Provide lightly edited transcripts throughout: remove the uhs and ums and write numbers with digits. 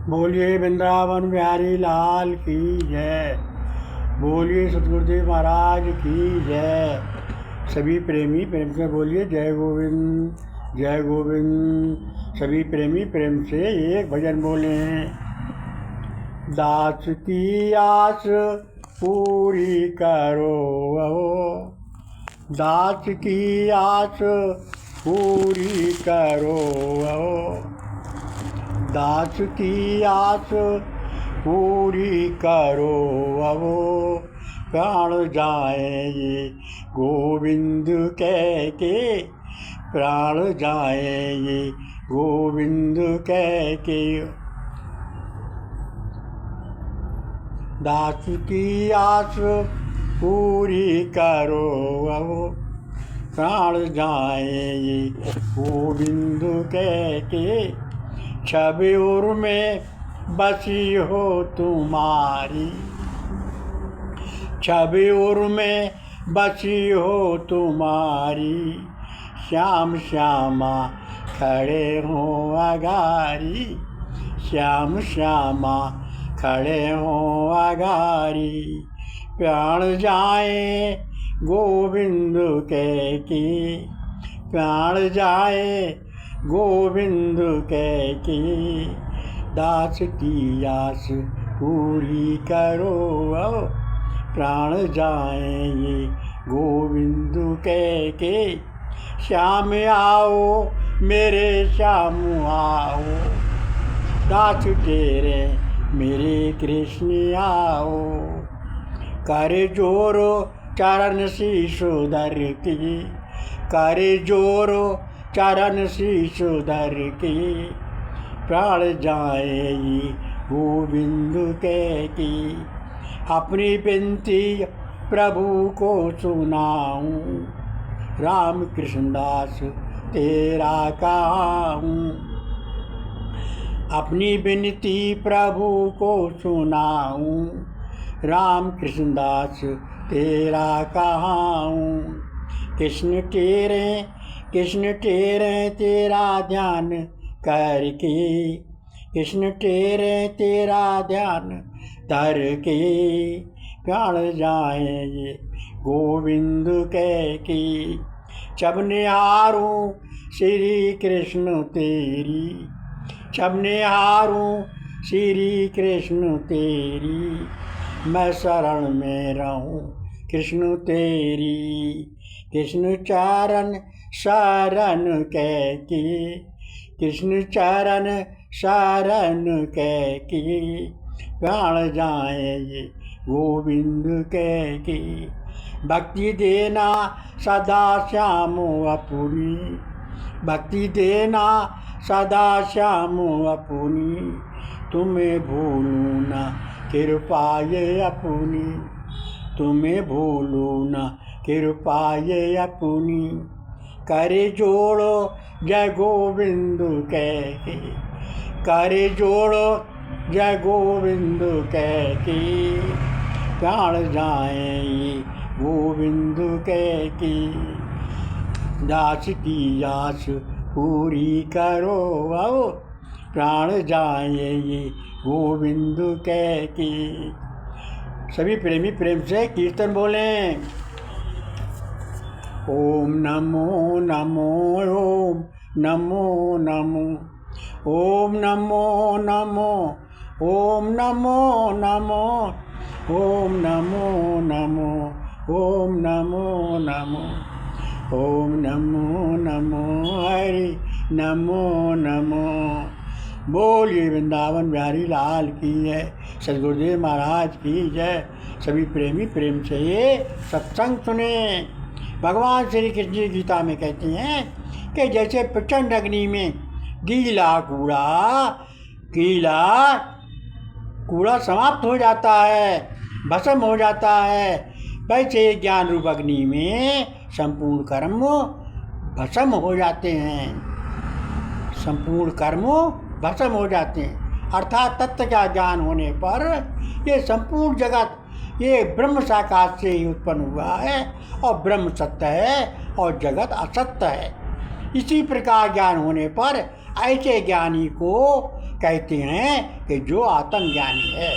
बोलिए वृंदावन बिहारी लाल की जय। बोलिए सतगुरुदेव महाराज की जय। सभी प्रेमी प्रेम से बोलिए जय गोविंद जय गोविंद। सभी प्रेमी प्रेम से एक भजन बोले। दास की आस पूरी करो, दास की आस पूरी करो, दास की आस पूरी करो। अब प्राण जाएंगे गोविंद कह के, प्राण जाएंगे गोविंद कह के। दास की आस पूरी करो, अब प्राण जाएंगे गोविंद कह के। छबेउर में बसी हो तुम्हारी, छबेउर में बसी हो तुम्हारी। श्याम श्यामा खड़े हो अगारी, श्याम श्यामा खड़े हो अगारी। प्राण जाए गोविंद कह के, प्राण जाए गोविंद कह के। दास की आस पूरी करो, प्राण जाएंगे गोविंद कह के। श्याम आओ मेरे श्याम आओ, दास तेरे मेरे कृष्ण आओ। कर जोरो चरण शीश धर के, कर जोरो चरण शीश धर के। प्राण जाएगी गोविंद कह के। अपनी विनती प्रभु को सुनाऊं, राम कृष्णदास तेरा कहूँ। अपनी विनती प्रभु को सुनाऊं, राम कृष्णदास तेरा कहूँ। कृष्ण तेरे तेरा ध्यान करके, कृष्ण तेरे तेरा ध्यान धर के। प्राण जाएंगे गोविंद कह के। जब निहारूं श्री कृष्ण तेरी, जब निहारूं श्री कृष्ण तेरी। मैं शरण में रहूं कृष्ण तेरी। कृष्ण चरण शरण कह के, कृष्ण चरण शरण कह के। प्राण जाएंगे गोविंद कह के। भक्ति देना सदा श्याम अपनी, भक्ति देना सदा श्याम अपनी। तुम्हें भूलू ना कृपा ये अपनी, तुम्हें भूलू ना कृपा ये अपनी। करे जोड़ो जय गोविंद कह के, करे जोड़ो जय गोविंद कह के। प्राण जाएंगे गोविंद कह के। दास की आस पूरी करो, आओ प्राण जाएंगे गोविंद कह के। सभी प्रेमी प्रेम से कीर्तन बोलें। ओम नमो नमो ओम नमो नमो, ओम नमो नमो ओम नमो नमो, ओम नमो नमो ओम नमो नमो, ओम नमो नमो हरि नमो नमो। बोलिए वृंदावन बिहारी लाल की जय, सतगुरुदेव महाराज की जय। सभी प्रेमी प्रेम से ये सत्संग सुने। भगवान श्री कृष्ण जी गीता में कहते हैं कि जैसे प्रचंड अग्नि में गीला कूड़ा समाप्त हो जाता है, भस्म हो जाता है, वैसे ज्ञान रूप अग्नि में संपूर्ण कर्म भस्म हो जाते हैं, संपूर्ण कर्म भस्म हो जाते हैं। अर्थात तत्व का ज्ञान होने पर ये संपूर्ण जगत ये ब्रह्म साकार से ही उत्पन्न हुआ है और ब्रह्म सत्य है और जगत असत्य है। इसी प्रकार ज्ञान होने पर ऐसे ज्ञानी को कहते हैं कि जो आत्मज्ञानी है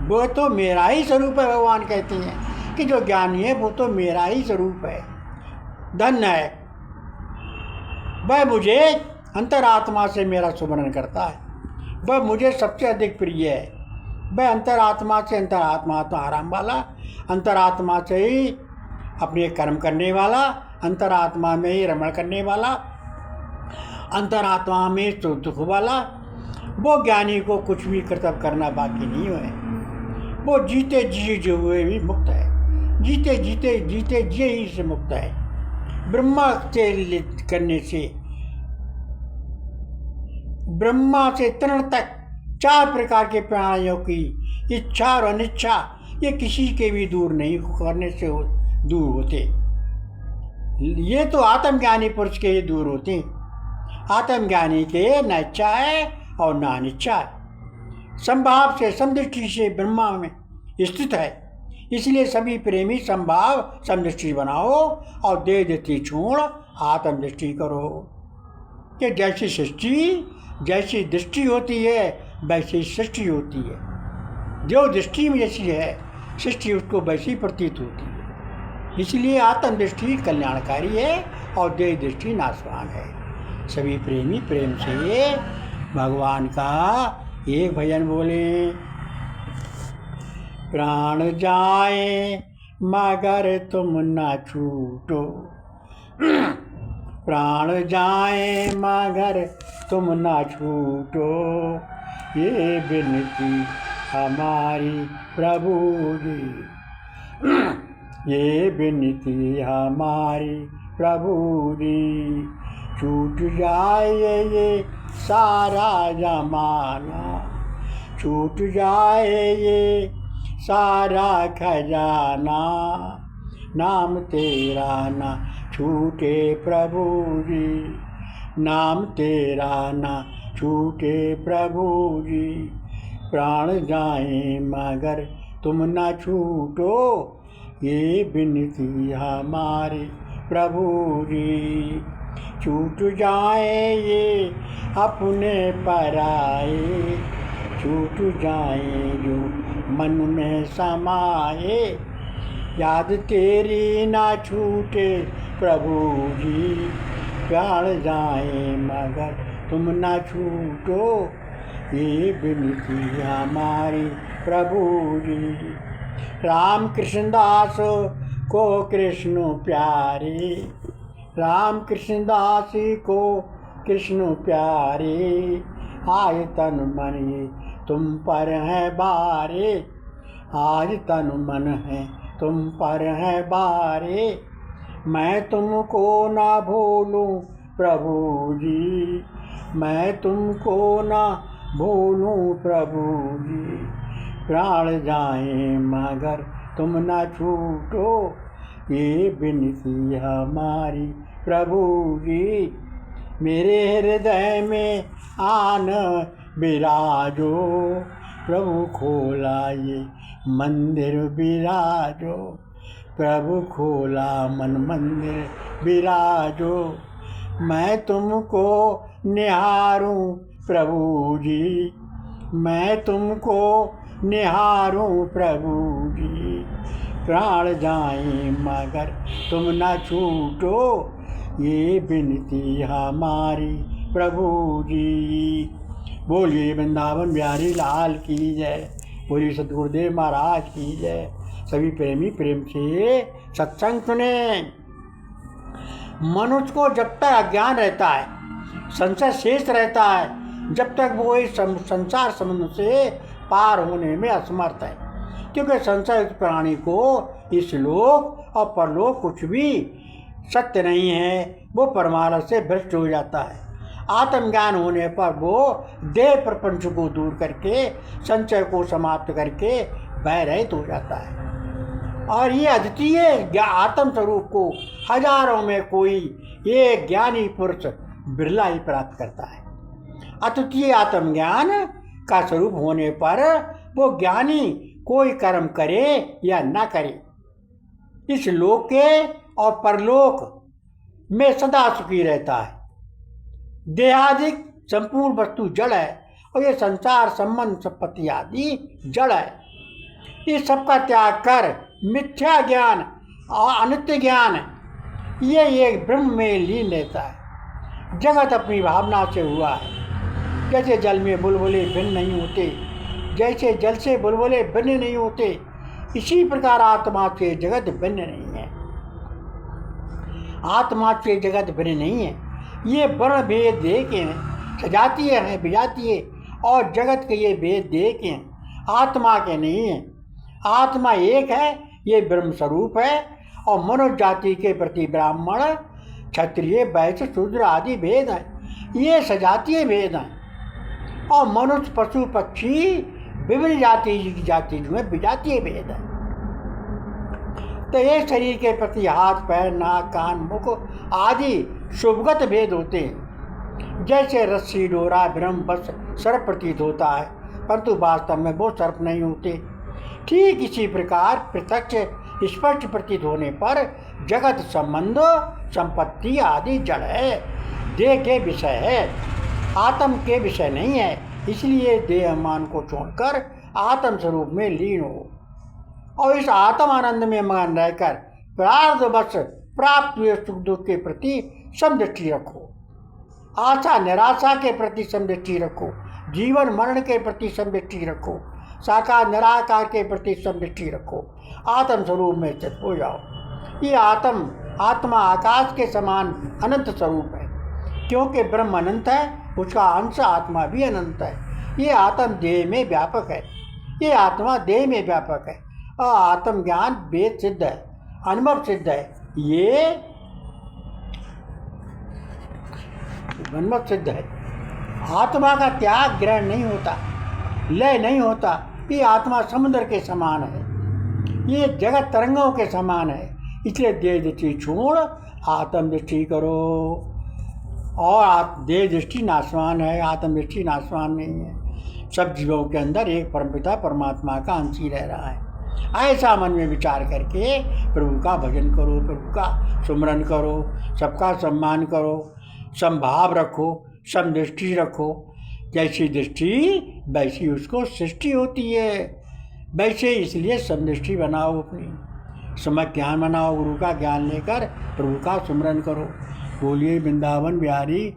वो तो मेरा ही स्वरूप है। भगवान कहते हैं कि जो ज्ञानी है वो तो मेरा ही स्वरूप है, धन्य है वह, मुझे अंतरात्मा से मेरा सुमरण करता है, वह मुझे सबसे अधिक प्रिय है। वह अंतरात्मा से, अंतरात्मा तो आराम वाला, अंतरात्मा से ही अपने कर्म करने वाला, अंतरात्मा में ही रमण करने वाला, अंतरात्मा में तो दुख वाला, वो ज्ञानी को कुछ भी कर्तव्य करना बाकी नहीं है। वो जीते जी जो हुए भी मुक्त है, जीते जिए ही से मुक्त है। ब्रह्मा से करने से, ब्रह्मा से तृण तक 4 प्रकार के प्राणियों की इच्छा और अनिच्छा ये किसी के भी दूर नहीं करने से दूर होते। ये तो आत्मज्ञानी पुरुष के ही दूर होते। आत्मज्ञानी के न इच्छा है और न अनिच्छा है, संभाव से, समदृष्टि से ब्रह्मा में स्थित है। इसलिए सभी प्रेमी संभाव समदृष्टि बनाओ और देह दृष्टि छोड़ आत्मदृष्टि करो। कि जैसी सृष्टि, जैसी दृष्टि होती है वैसी सृष्टि होती है। जो दृष्टि में जैसी है सृष्टि उसको वैसी प्रतीत होती है। इसलिए आत्मदृष्टि कल्याणकारी है और देह दृष्टि नाशवान है। सभी प्रेमी प्रेम से भगवान का एक भजन बोले। प्राण जाए मगर तुम न छूटो, प्राण जाए मगर तुम न छूटो, ये विनती हमारी प्रभु जी, ये विनती हमारी प्रभु जी। छूट जाए ये सारा जमाना, छूट जाए ये सारा खजाना, नाम तेरा ना छूटे प्रभु जी, नाम तेरा ना छूटे प्रभु जी। प्राण जाए मगर तुम ना छूटो, ये विनती हमारी प्रभु जी। छूट जाए ये अपने पराए, छूट जाए जो मन में समाए, याद तेरी ना छूटे प्रभु जी। प्राण जाए मगर तुम ना छूटो, ये विनती हमारी प्रभु जी। राम कृष्ण दास को कृष्ण प्यारे, राम कृष्ण दास को कृष्ण प्यारे, आय तन मन ये तुम पर है बारे, आज तन मन है तुम पर है बारे। मैं तुमको ना भूलूं प्रभु जी, मैं तुमको ना भूलूं प्रभु जी। प्राण जाए मगर तुम ना छूटो, ये विनती हमारी प्रभु जी। मेरे हृदय में आन विराजो, प्रभु खोला ये मंदिर विराजो, प्रभु खोला मन मंदिर विराजो। मैं तुमको निहारूं प्रभु जी, मैं तुमको निहारूं प्रभु जी। प्राण जाए मगर तुम ना छूटो, ये विनती हमारी प्रभु जी। बोलिए वृंदावन बिहारी लाल की जय, बोलिए सतगुरुदेव महाराज की जय। सभी प्रेमी प्रेम से सत्संग सुने। मनुष्य को जब तक अज्ञान रहता है, संशय शेष रहता है, जब तक वो इस संसार संबंध से पार होने में असमर्थ है। क्योंकि संशय प्राणी को इस लोक और परलोक कुछ भी सत्य नहीं है, वो परमार्थ से भ्रष्ट हो जाता है। आत्मज्ञान होने पर वो देह प्रपंच को दूर करके, संशय को समाप्त करके भय रहित हो जाता है। और ये अद्वितीय आत्म स्वरूप को हजारों में कोई एक ज्ञानी पुरुष बिरला ही प्राप्त करता है। अद्वितीय आत्मज्ञान का स्वरूप होने पर वो ज्ञानी कोई कर्म करे या ना करे, इस लोक के और परलोक में सदा सुखी रहता है। देहादिक संपूर्ण वस्तु जड़ है और ये संसार संबंध संपत्ति आदि जड़ है। इस सबका त्याग कर मिथ्या ज्ञान और अनित्य ज्ञान ये एक ब्रह्म में लीन रहता है। जगत अपनी भावना से हुआ है। जैसे जल में बुलबुले भिन्न नहीं होते, जैसे जल से बुलबुले भिन्न नहीं होते, इसी प्रकार आत्मा से जगत भिन्न नहीं है। आत्मा से जगत भिन्न नहीं है। ये वर्ण भेद देखे सजातीय है विजातीय, और जगत के ये भेद देखे आत्मा के नहीं है। आत्मा एक है, ये ब्रह्म स्वरूप है। और मनुष्य जाति के प्रति ब्राह्मण क्षत्रिय वैश्य शूद्र आदि भेद हैं, ये सजातीय भेद हैं। और मनुष्य पशु पक्षी विभिन्न जाति में विजातीय भेद है। तो ये शरीर के प्रति हाथ पैर नाक कान मुख आदि शुभगत भेद होते हैं। जैसे रस्सी डोरा ब्रह्म बस सर्प प्रतीत होता है, परंतु वास्तव में वो सर्प नहीं होते। ठीक इसी प्रकार प्रत्यक्ष स्पष्ट प्रतीत होने पर जगत संबंध संपत्ति आदि जड़ है, देह के विषय है, आत्म के विषय नहीं है। इसलिए देह मान को छोड़कर आत्म स्वरूप में लीन हो और इस आत्म आनंद में मगन रहकर प्रारब्धवश प्राप्त हुए सुख दुख के प्रति समदृष्टि रखो। आशा निराशा के प्रति समदृष्टि रखो। जीवन मरण के प्रति समदृष्टि रखो। साकार निराकार के प्रति समदृष्टि रखो। आत्म स्वरूप में स्थित हो जाओ। ये आत्मा आकाश के समान अनंत स्वरूप है, क्योंकि ब्रह्म अनंत है, उसका अंश आत्मा भी अनंत है। ये आत्म देह में व्यापक है, ये आत्मा देह में व्यापक है। और आत्म ज्ञान वेद सिद्ध है, अनुभव सिद्ध है, ये अनुभव सिद्ध है। आत्मा का त्याग ग्रहण नहीं होता, लय नहीं होता। ये आत्मा समुद्र के समान है, ये जगत तरंगों के समान है। इसलिए देह दृष्टि छोड़ आत्म दृष्टि करो। और देह दृष्टि नाशवान है, आत्म दृष्टि नाशवान नहीं है। सब जीवों के अंदर एक परमपिता परमात्मा का अंश ही रह रहा है। ऐसा मन में विचार करके प्रभु का भजन करो, प्रभु का सुमरन करो, सबका सम्मान करो, समभाव रखो, समदृष्टि रखो। जैसी दृष्टि वैसी उसको सृष्टि होती है। वैसे इसलिए समदृष्टि बनाओ, अपनी सम्यक ज्ञान बनाओ, गुरु का ज्ञान लेकर प्रभु का सुमरन करो। बोलिए वृंदावन बिहारी